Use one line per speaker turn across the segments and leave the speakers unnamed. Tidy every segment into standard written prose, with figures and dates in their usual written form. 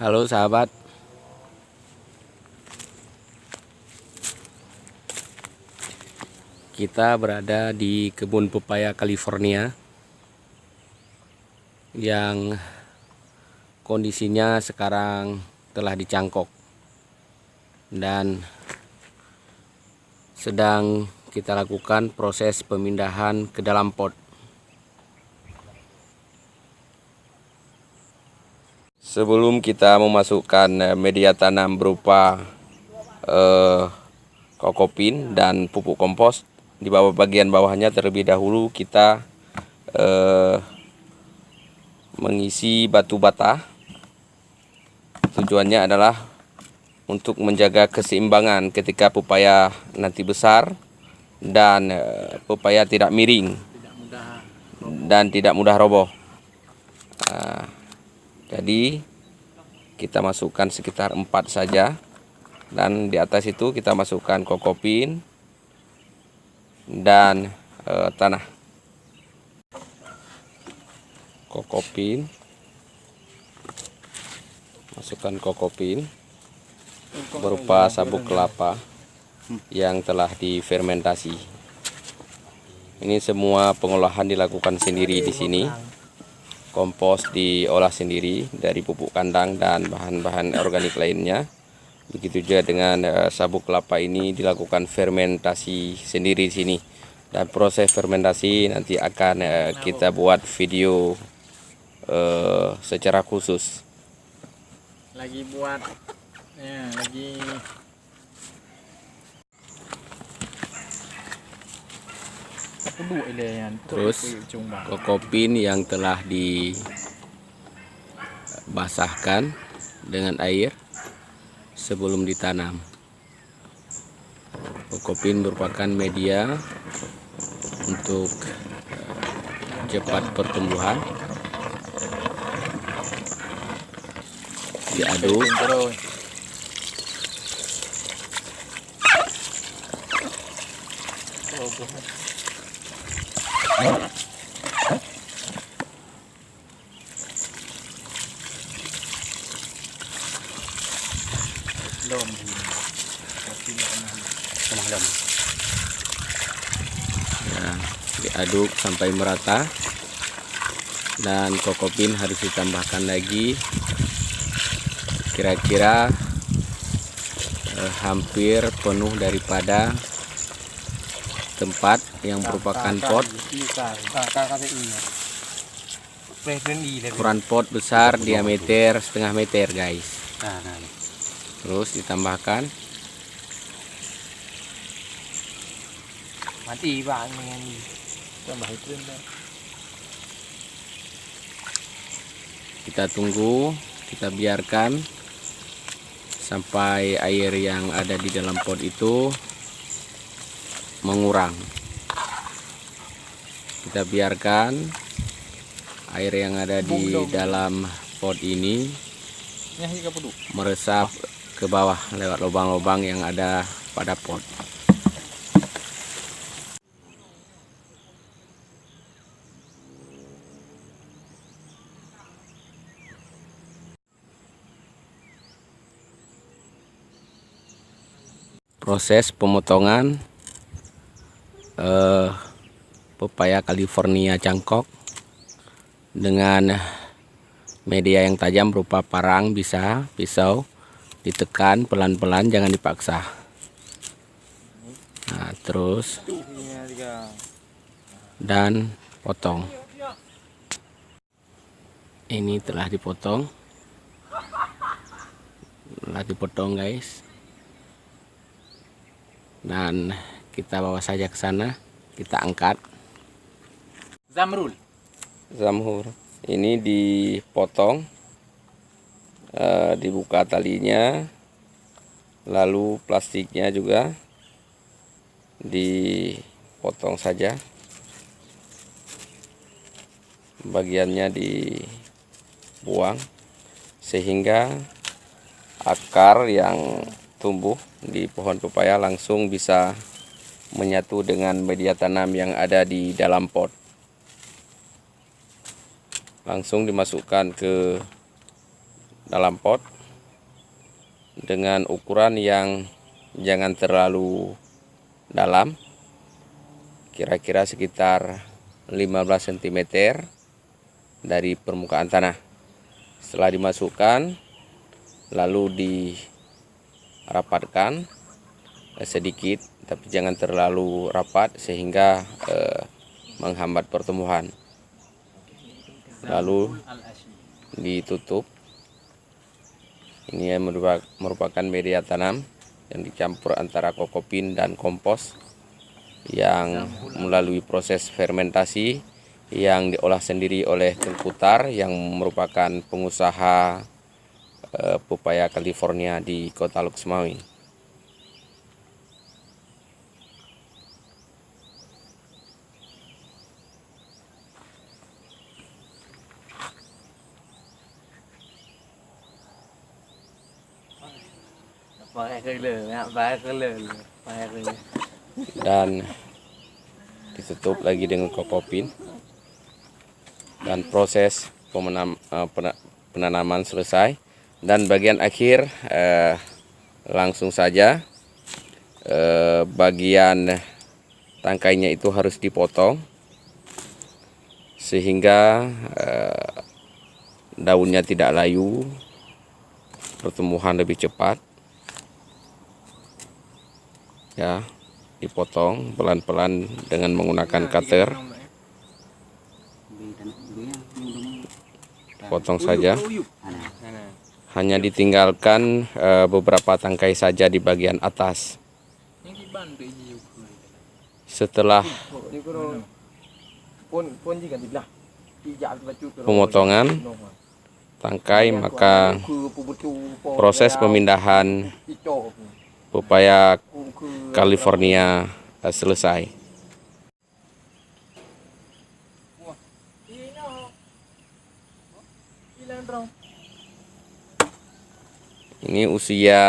Halo sahabat, kita berada di kebun pepaya California yang kondisinya sekarang telah dicangkok dan sedang kita lakukan proses pemindahan ke dalam pot. Sebelum kita memasukkan media tanam berupa kokopin dan pupuk kompos, di bagian bawahnya terlebih dahulu kita mengisi batu bata. Tujuannya adalah untuk menjaga keseimbangan ketika pepaya nanti besar dan pepaya tidak miring dan tidak mudah roboh. Jadi kita masukkan sekitar 4 saja, dan di atas itu kita masukkan kokopin dan tanah. Kokopin, masukkan kokopin berupa sabuk kelapa yang telah difermentasi. Ini semua pengolahan dilakukan sendiri di sini. Kompos diolah sendiri dari pupuk kandang dan bahan-bahan organik lainnya. Begitu juga dengan sabuk kelapa ini dilakukan fermentasi sendiri di sini. Dan proses fermentasi nanti akan kita buat video secara khusus.
Lagi buat ya, lagi
Terus kokopin yang telah dibasahkan dengan air sebelum ditanam. Kokopin merupakan media untuk cepat pertumbuhan. Diaduk. Ya, diaduk sampai merata, dan kokopin harus ditambahkan lagi kira-kira hampir penuh daripada tempat yang merupakan pot. Ukuran pot besar, diameter setengah meter guys. Terus ditambahkan
mati bang ini tambah itu.
Kita tunggu, kita biarkan sampai air yang ada di dalam pot itu mengurang. Kita biarkan air yang ada di dalam pot ini meresap ke bawah lewat lubang-lubang yang ada pada pot. Proses pemotongan pepaya California cangkok dengan media yang tajam berupa parang, bisa pisau, ditekan pelan-pelan, jangan dipaksa. Nah, terus dan potong. Ini telah dipotong guys, dan kita bawa saja ke sana, kita angkat. Zamhur ini dipotong, dibuka talinya, lalu plastiknya juga dipotong saja, bagiannya dibuang sehingga akar yang tumbuh di pohon pepaya langsung bisa menyatu dengan media tanam yang ada di dalam pot. Langsung dimasukkan ke dalam pot dengan ukuran yang jangan terlalu dalam, kira-kira sekitar 15 cm dari permukaan tanah. Setelah dimasukkan, lalu dirapatkan sedikit, tapi jangan terlalu rapat sehingga menghambat pertumbuhan. Lalu ditutup. Ini merupakan media tanam yang dicampur antara kokopin dan kompos yang melalui proses fermentasi yang diolah sendiri oleh Tengku Tar yang merupakan pengusaha pepaya California di Kota Luxmawi. Dan ditutup lagi dengan kokopin, dan proses penanaman selesai. Dan bagian akhir langsung saja bagian tangkainya itu harus dipotong sehingga daunnya tidak layu, pertumbuhan lebih cepat. Ya, dipotong pelan-pelan dengan menggunakan cutter. Potong saja. Hanya ditinggalkan beberapa tangkai saja di bagian atas. Setelah pemotongan tangkai, maka proses pemindahan pepaya California selesai. Ini usia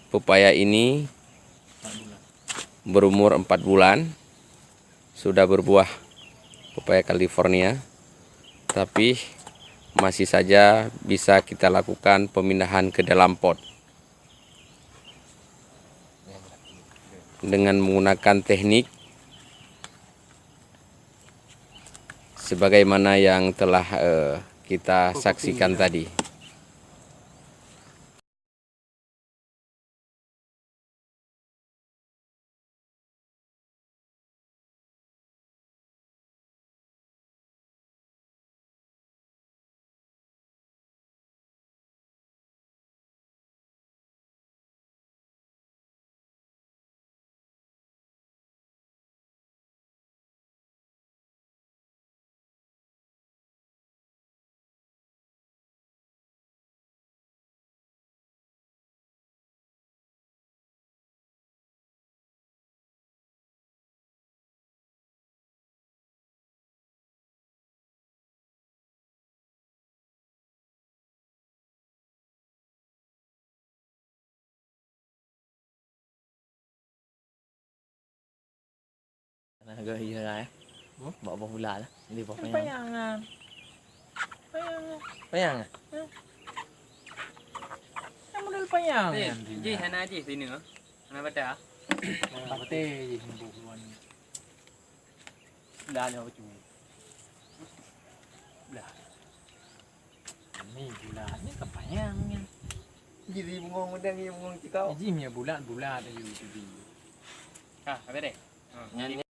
pepaya ini berumur 4 bulan, sudah berbuah pepaya California, tapi masih saja bisa kita lakukan pemindahan ke dalam pot dengan menggunakan teknik sebagaimana yang telah kita saksikan tadi.
Agak iya lah ya. Bawa bola lah. Ini bawa payangan. Payangan. Yang model payangan.
Ji sana ji sini no. Sana bata.
Bate ji bukuan. Dah ni apa cuma. Dah. Ini bulannya kepayangan.
Ji bungong mudang ye bungong cikau.
Ji punya bulat-bulat aja itu di.
Ha, apa deh? Nyanyi.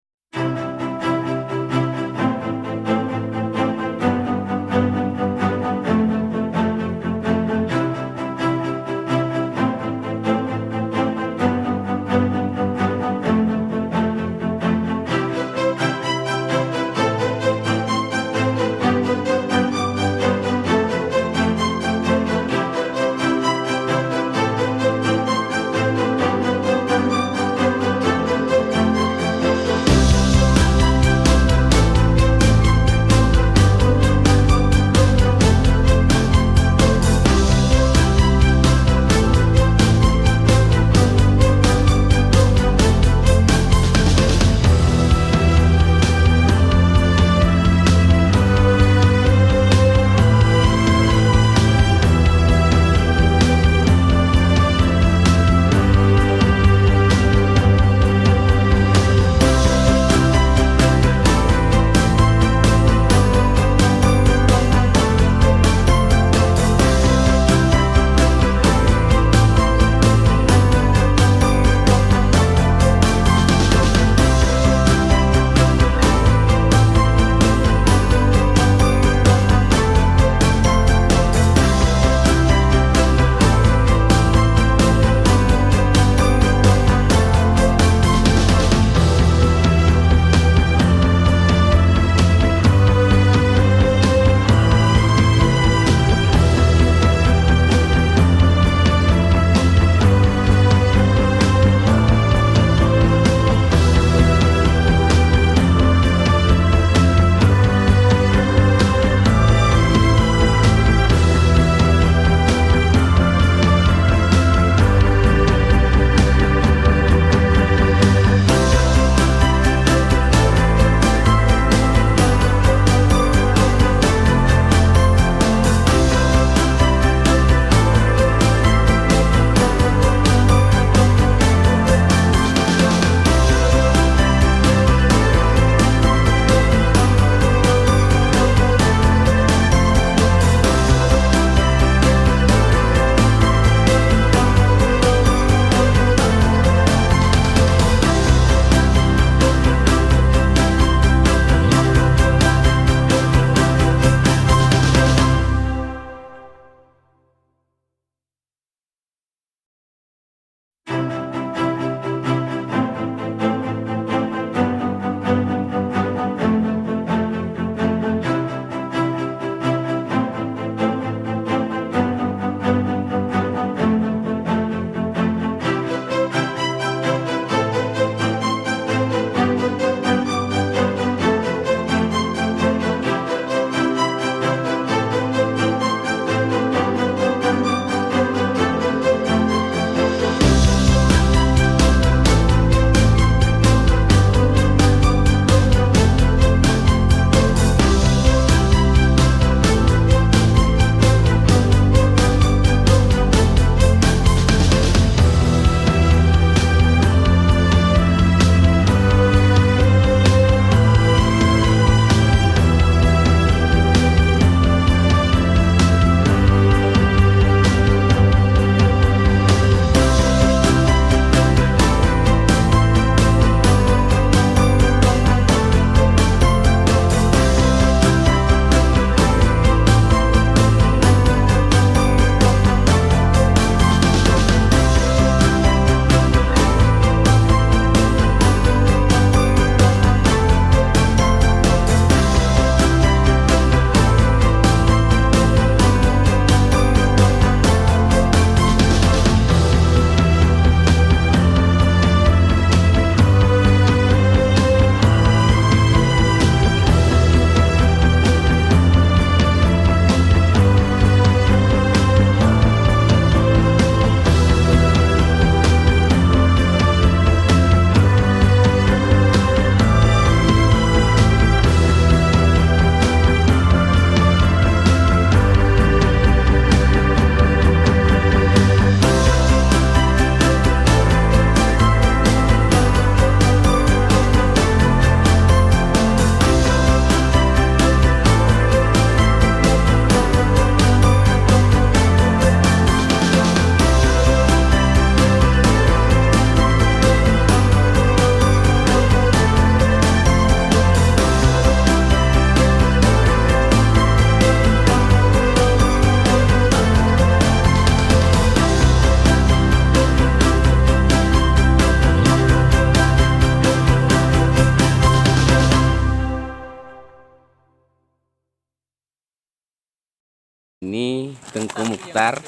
Tengku Mukhtar,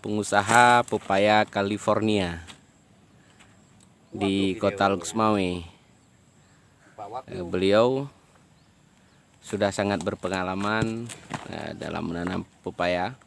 pengusaha pepaya California di Kota Luxmawe. Beliau sudah sangat berpengalaman dalam menanam pepaya.